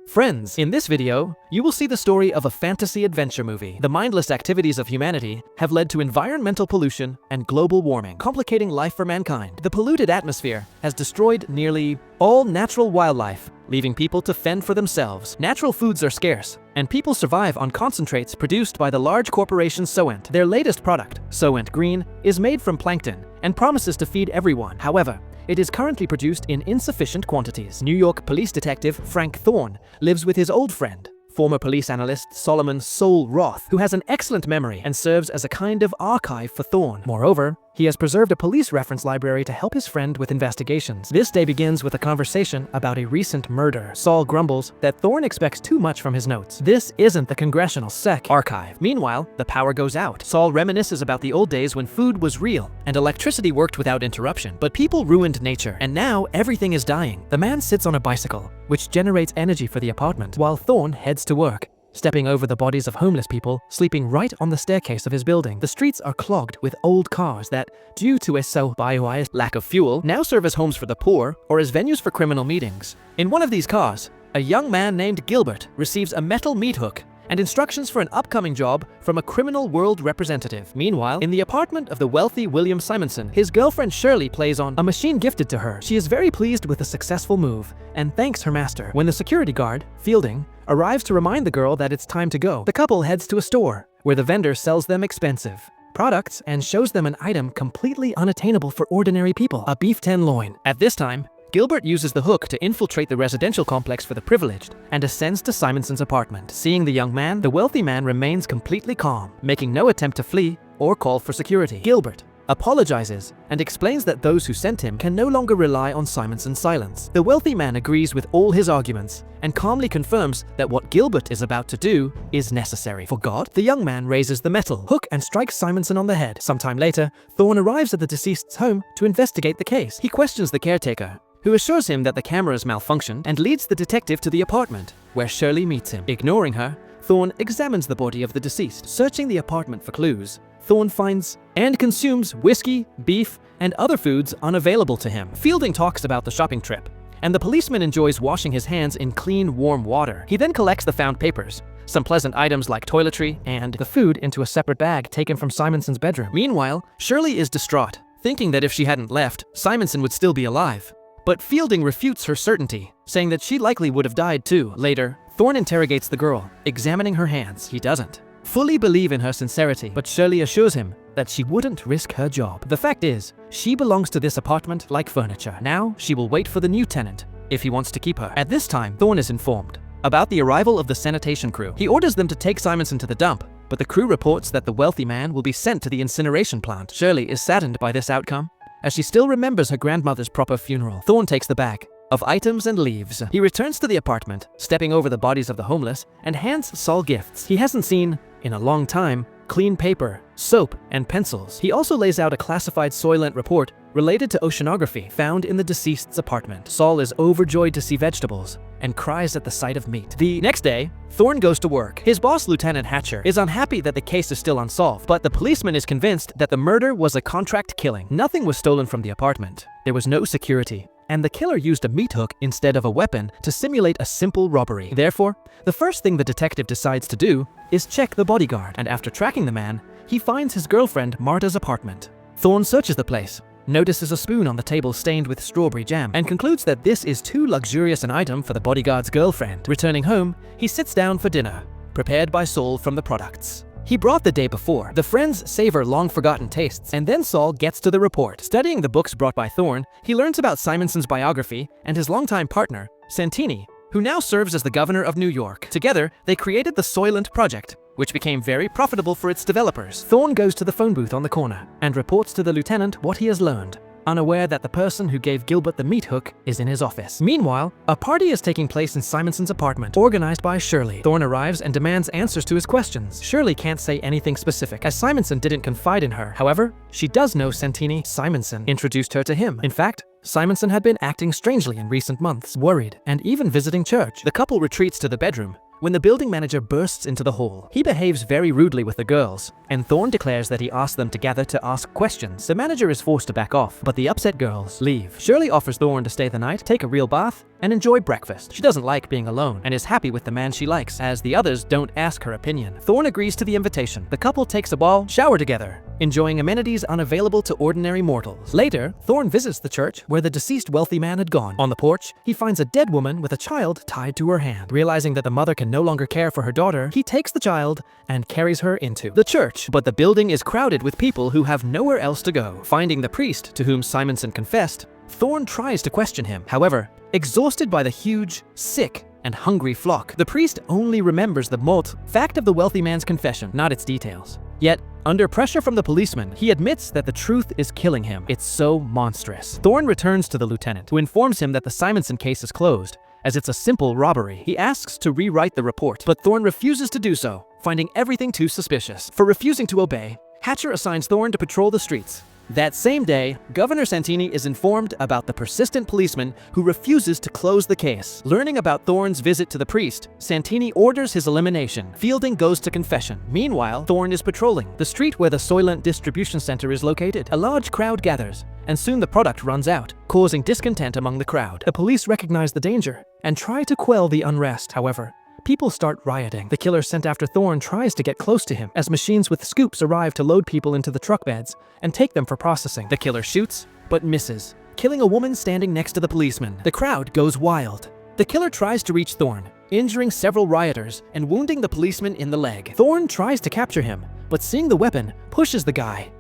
Friends, in this video, you will see the story of a fantasy adventure movie. The mindless activities of humanity have led to environmental pollution and global warming, complicating life for mankind. The polluted atmosphere has destroyed nearly all natural wildlife, leaving people to fend for themselves. Natural foods are scarce, and people survive on concentrates produced by the large corporation Soylent. Their latest product, Soylent Green, is made from plankton and promises to feed everyone. However, it is currently produced in insufficient quantities. New York police detective Frank Thorn lives with his old friend, former police analyst Solomon Soul Roth, who has an excellent memory and serves as a kind of archive for Thorn. Moreover, he has preserved a police reference library to help his friend with investigations. This day begins with a conversation about a recent murder. Saul grumbles that Thorn expects too much from his notes. This isn't the Congressional Sec archive. Meanwhile, the power goes out. Saul reminisces about the old days when food was real and electricity worked without interruption. But people ruined nature, and now everything is dying. The man sits on a bicycle, which generates energy for the apartment, while Thorn heads to work, stepping over the bodies of homeless people sleeping right on the staircase of his building. The streets are clogged with old cars that, due to a so-biased lack of fuel, now serve as homes for the poor or as venues for criminal meetings. In one of these cars, a young man named Gilbert receives a metal meat hook and instructions for an upcoming job from a criminal world representative. Meanwhile, in the apartment of the wealthy William Simonson, his girlfriend Shirley plays on a machine gifted to her. She is very pleased with the successful move and thanks her master. When the security guard, Fielding, arrives to remind the girl that it's time to go, the couple heads to a store where the vendor sells them expensive products and shows them an item completely unattainable for ordinary people, a beef tenderloin. At this time, Gilbert uses the hook to infiltrate the residential complex for the privileged and ascends to Simonson's apartment. Seeing the young man, the wealthy man remains completely calm, making no attempt to flee or call for security. Gilbert apologizes and explains that those who sent him can no longer rely on Simonson's silence. The wealthy man agrees with all his arguments and calmly confirms that what Gilbert is about to do is necessary. For God, the young man raises the metal hook and strikes Simonson on the head. Sometime later, Thorn arrives at the deceased's home to investigate the case. He questions the caretaker, who assures him that the cameras malfunctioned and leads the detective to the apartment, where Shirley meets him. Ignoring her, Thorn examines the body of the deceased. Searching the apartment for clues, Thorn finds and consumes whiskey, beef, and other foods unavailable to him. Fielding talks about the shopping trip, and the policeman enjoys washing his hands in clean, warm water. He then collects the found papers, some pleasant items like toiletry, and the food into a separate bag taken from Simonson's bedroom. Meanwhile, Shirley is distraught, thinking that if she hadn't left, Simonson would still be alive. But Fielding refutes her certainty, saying that she likely would have died too. Later, Thorn interrogates the girl, examining her hands. He doesn't fully believe in her sincerity, but Shirley assures him that she wouldn't risk her job. The fact is, she belongs to this apartment like furniture. Now, she will wait for the new tenant if he wants to keep her. At this time, Thorn is informed about the arrival of the sanitation crew. He orders them to take Simonson to the dump, but the crew reports that the wealthy man will be sent to the incineration plant. Shirley is saddened by this outcome, as she still remembers her grandmother's proper funeral. Thorn takes the bag of items and leaves. He returns to the apartment, stepping over the bodies of the homeless, and hands Saul gifts he hasn't seen in a long time: clean paper, soap, and pencils. He also lays out a classified Soylent report related to oceanography found in the deceased's apartment. Saul is overjoyed to see vegetables and cries at the sight of meat. The next day, Thorn goes to work. His boss, Lieutenant Hatcher, is unhappy that the case is still unsolved, but the policeman is convinced that the murder was a contract killing. Nothing was stolen from the apartment. There was no security, and the killer used a meat hook instead of a weapon to simulate a simple robbery. Therefore, the first thing the detective decides to do is check the bodyguard, and after tracking the man, he finds his girlfriend Marta's apartment. Thorn searches the place, notices a spoon on the table stained with strawberry jam, and concludes that this is too luxurious an item for the bodyguard's girlfriend. Returning home, he sits down for dinner, prepared by Saul from the products he brought the day before. The friends savor long-forgotten tastes, and then Saul gets to the report. Studying the books brought by Thorn, he learns about Simonson's biography and his longtime partner, Santini, who now serves as the governor of New York. Together, they created the Soylent Project, which became very profitable for its developers. Thorn goes to the phone booth on the corner and reports to the lieutenant what he has learned, unaware that the person who gave Gilbert the meat hook is in his office. Meanwhile, a party is taking place in Simonson's apartment, organized by Shirley. Thorn arrives and demands answers to his questions. Shirley can't say anything specific, as Simonson didn't confide in her. However, she does know Santini. Simonson introduced her to him. In fact, Simonson had been acting strangely in recent months, worried, and even visiting church. The couple retreats to the bedroom, when the building manager bursts into the hall. He behaves very rudely with the girls, and Thorn declares that he asked them to gather to ask questions. The manager is forced to back off, but the upset girls leave. Shirley offers Thorn to stay the night, take a real bath, and enjoy breakfast. She doesn't like being alone and is happy with the man she likes, as the others don't ask her opinion. Thorn agrees to the invitation. The couple takes a ball, shower together, enjoying amenities unavailable to ordinary mortals. Later, Thorn visits the church where the deceased wealthy man had gone. On the porch, he finds a dead woman with a child tied to her hand. Realizing that the mother can no longer care for her daughter, he takes the child and carries her into the church. But the building is crowded with people who have nowhere else to go. Finding the priest to whom Simonson confessed, Thorn tries to question him. However, exhausted by the huge, sick, and hungry flock, the priest only remembers the fact of the wealthy man's confession, not its details. Yet, under pressure from the policeman, he admits that the truth is killing him. It's so monstrous. Thorn returns to the lieutenant, who informs him that the Simonson case is closed, as it's a simple robbery. He asks to rewrite the report, but Thorn refuses to do so, finding everything too suspicious. For refusing to obey, Hatcher assigns Thorn to patrol the streets. That same day, Governor Santini is informed about the persistent policeman who refuses to close the case. Learning about Thorn's visit to the priest, Santini orders his elimination. Fielding goes to confession. Meanwhile, Thorn is patrolling the street where the Soylent distribution center is located. A large crowd gathers, and soon the product runs out, causing discontent among the crowd. The police recognize the danger and try to quell the unrest. However, people start rioting. The killer sent after Thorn tries to get close to him as machines with scoops arrive to load people into the truck beds and take them for processing. The killer shoots, but misses, killing a woman standing next to the policeman. The crowd goes wild. The killer tries to reach Thorn, injuring several rioters and wounding the policeman in the leg. Thorn tries to capture him, but seeing the weapon, pushes the guy.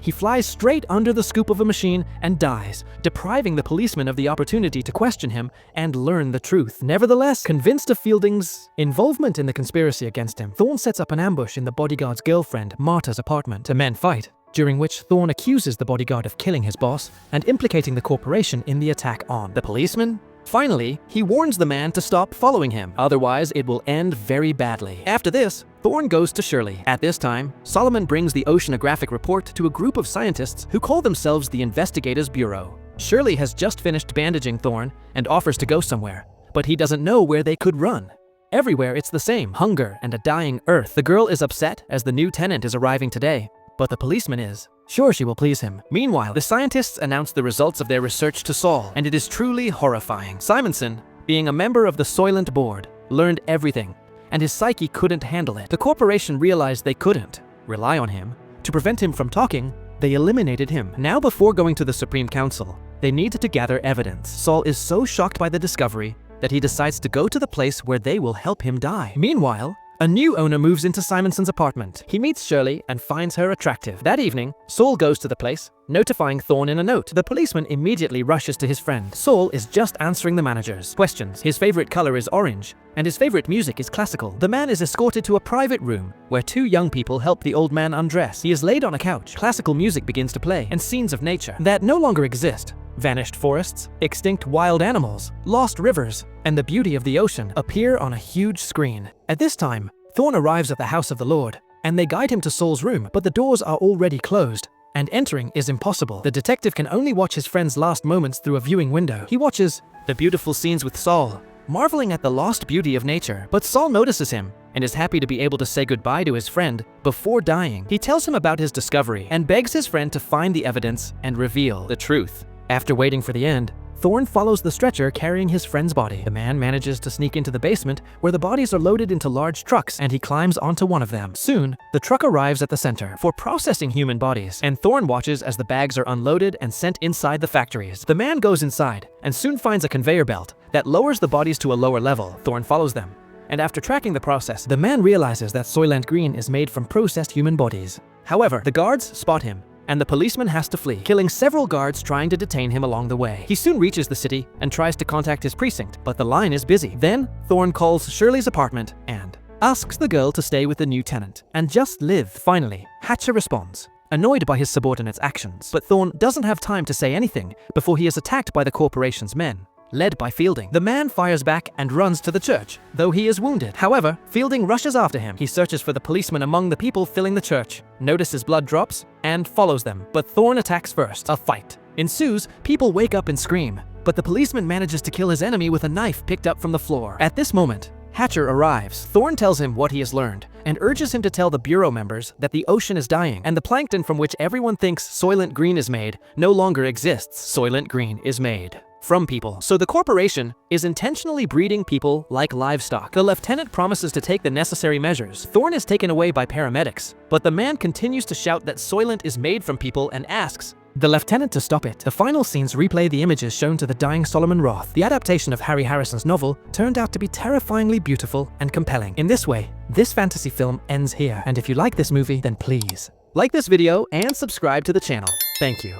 He flies straight under the scoop of a machine and dies, depriving the policeman of the opportunity to question him and learn the truth. Nevertheless, convinced of Fielding's involvement in the conspiracy against him, Thorn sets up an ambush in the bodyguard's girlfriend, Marta's apartment. The men fight, during which Thorn accuses the bodyguard of killing his boss and implicating the corporation in the attack on the policeman. Finally, he warns the man to stop following him, otherwise it will end very badly. After this, Thorn goes to Shirley. At this time, Solomon brings the oceanographic report to a group of scientists who call themselves the Investigators Bureau. Shirley has just finished bandaging Thorn and offers to go somewhere, but he doesn't know where they could run. Everywhere it's the same, hunger and a dying earth. The girl is upset as the new tenant is arriving today, but the policeman is sure she will please him. Meanwhile, the scientists announce the results of their research to Saul, and it is truly horrifying. Simonson, being a member of the Soylent board, learned everything, and his psyche couldn't handle it. The corporation realized they couldn't rely on him. To prevent him from talking, they eliminated him. Now, before going to the Supreme Council, they needed to gather evidence. Saul is so shocked by the discovery that he decides to go to the place where they will help him die. Meanwhile, a new owner moves into Simonson's apartment. He meets Shirley and finds her attractive. That evening, Saul goes to the place, notifying Thorn in a note. The policeman immediately rushes to his friend. Saul is just answering the manager's questions. His favorite color is orange, and his favorite music is classical. The man is escorted to a private room, where two young people help the old man undress. He is laid on a couch. Classical music begins to play, and scenes of nature that no longer exist. Vanished forests, extinct wild animals, lost rivers, and the beauty of the ocean appear on a huge screen. At this time, Thorn arrives at the house of the Lord, and they guide him to Saul's room, but the doors are already closed, and entering is impossible. The detective can only watch his friend's last moments through a viewing window. He watches the beautiful scenes with Saul, marveling at the lost beauty of nature. But Saul notices him, and is happy to be able to say goodbye to his friend before dying. He tells him about his discovery, and begs his friend to find the evidence and reveal the truth. After waiting for the end, Thorn follows the stretcher carrying his friend's body. The man manages to sneak into the basement where the bodies are loaded into large trucks, and he climbs onto one of them. Soon, the truck arrives at the center for processing human bodies, and Thorn watches as the bags are unloaded and sent inside the factories. The man goes inside and soon finds a conveyor belt that lowers the bodies to a lower level. Thorn follows them, and after tracking the process, the man realizes that Soylent Green is made from processed human bodies. However, the guards spot him, and the policeman has to flee, killing several guards trying to detain him along the way. He soon reaches the city and tries to contact his precinct, but the line is busy. Then, Thorn calls Shirley's apartment and asks the girl to stay with the new tenant and just live. Finally, Hatcher responds, annoyed by his subordinate's actions, but Thorn doesn't have time to say anything before he is attacked by the corporation's men, led by Fielding. The man fires back and runs to the church, though he is wounded. However, Fielding rushes after him. He searches for the policeman among the people filling the church, notices blood drops, and follows them. But Thorn attacks first. A fight ensues. People wake up and scream, but the policeman manages to kill his enemy with a knife picked up from the floor. At this moment, Hatcher arrives. Thorn tells him what he has learned and urges him to tell the Bureau members that the ocean is dying and the plankton from which everyone thinks Soylent Green is made no longer exists. Soylent Green is made from people. So the corporation is intentionally breeding people like livestock. The lieutenant promises to take the necessary measures. Thorn is taken away by paramedics, but the man continues to shout that Soylent is made from people and asks the lieutenant to stop it. The final scenes replay the images shown to the dying Solomon Roth. The adaptation of Harry Harrison's novel turned out to be terrifyingly beautiful and compelling. In this way, this fantasy film ends here. And if you like this movie, then please like this video and subscribe to the channel. Thank you.